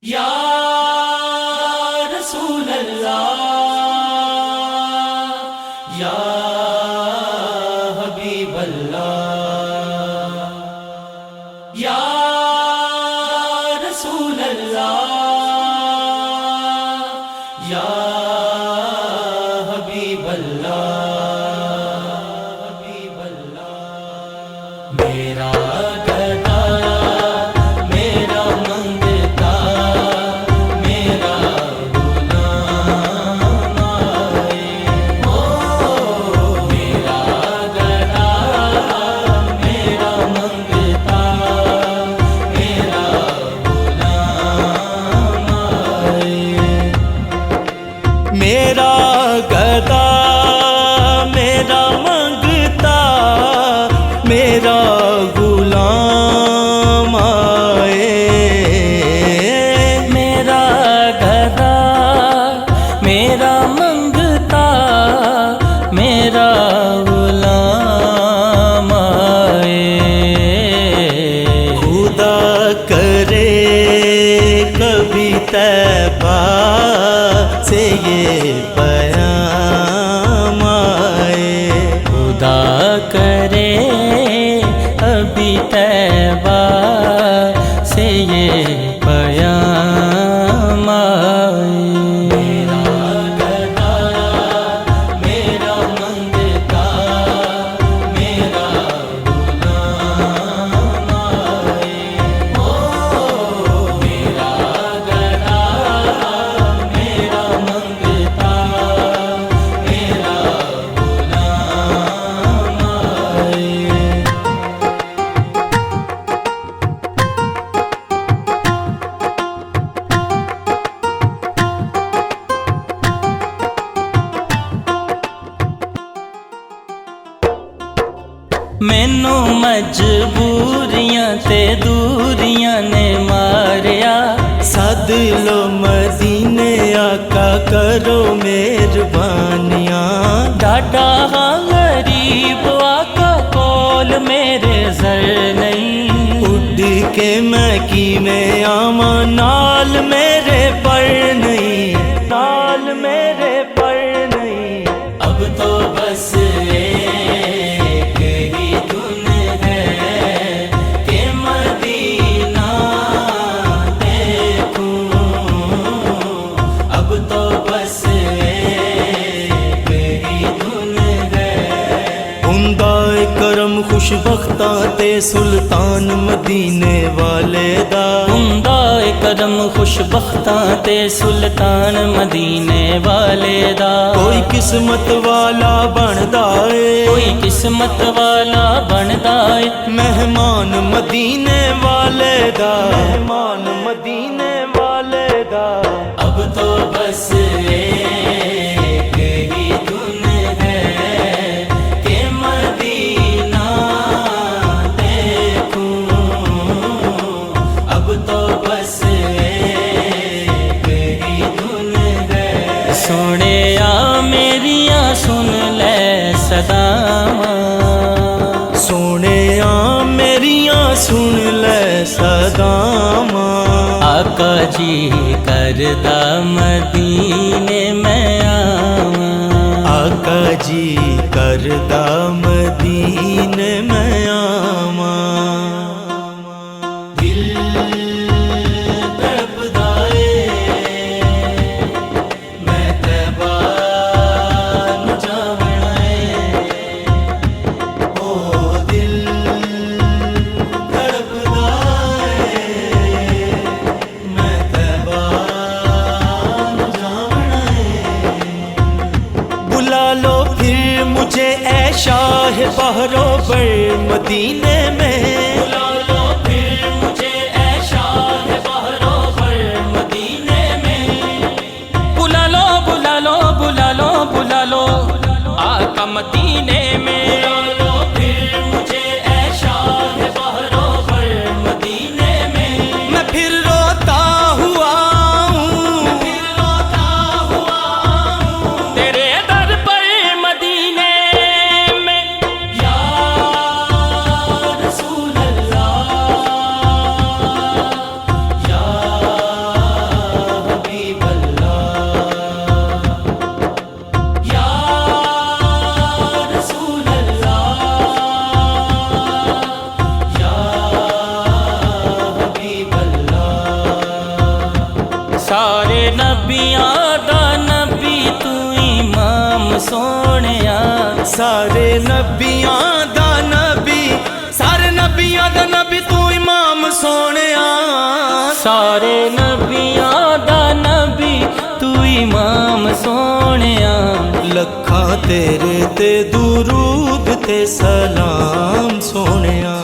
या रसूल अल्लाह, या हबीब अल्लाह, या रसूल अल्लाह, या हबीब अल्लाह, हबीब अल्लाह। मेरा गदा मेरा मंगता मेरा गुलाम आए, ओ मेरा गदा मेरा मंगता मेरा गुलाम आए। मेरा गदा मेरा मंगता मेरा गुलाम आए, मेरा गदा मेरा मंगता मेरा गुलाम आए। खुदा करे कभी तैबा से ये पैगाम आए, खुदा करे अभी तैबा से ये पैगाम आए। मेरा गदा मेरा मंगता मेरा गुलाम आए, ओ मेरा गदा मेरा मंगता मेरा गुलाम आए। मैनू मजबूरियां ते दूरियां ने मारिया, सद लो मदीने आका करो मेहरबानियां। डाडा हाँ गरीब आका कोल मेरे सर नहीं, उड़ के मैं की में आवा नाल मेरे पर नहीं, नाल मेरे पर नहीं। अब तो बस एक ही धुन है कि मदीना देखूं, अब तो बस एक ही धुन है। हुंदा करम खुशबख्तां ते सुल्तान मदीने वाले दा, हुंदा करम खुशबख्तां ते सुल्तान मदीने वाले दा। कोई किस्मत वाला बनदा है, कोई किस्मत वाला बनदा है, मेहमान मदीने वाले दा, मेहमान मदीने वाले दा। अब तो बस एक ही धुन है कि मदीना देखूं, अब तो बस एक ही धुन है। सोने आ मेरिया सुन ले सदावां, सोने आ मेरिया सुन ले सदावां। आका जी करदा मदीने मैं आवां, आका जी करदा मदीने मैं आवां। दिल तड़पदा ए मैं तैबा नूं जावणा ए, ओ दिल तड़पदा ए मैं तैबा नूं जावणा ए। बुला लो फिर मुझे ऐ शाह बहरो बर मदीने में, बुला लो फिर मुझे ऐ शाह बहरो बर मदीने में। बुला लो बुला लो बुला लो बुला लो आका मदीने में, बुला लो फिर मुझे ऐ शाह बहरो बर मदीने में। मैं फिर रोता हुआ हूँ, मैं फिर रोता हुआ हूँ तेरे दर पर मदीने में। या रसूल सारे नबियां दा नबी तू इमाम सोहणिया, सारे नबियां दा नबी, सारे नबियां दा नबी तू इमाम सोहणिया, सारे नबियां दा नबी तू इमाम सोहणिया। लखा तेरे ते दुरूद ते सलाम सोहणिया।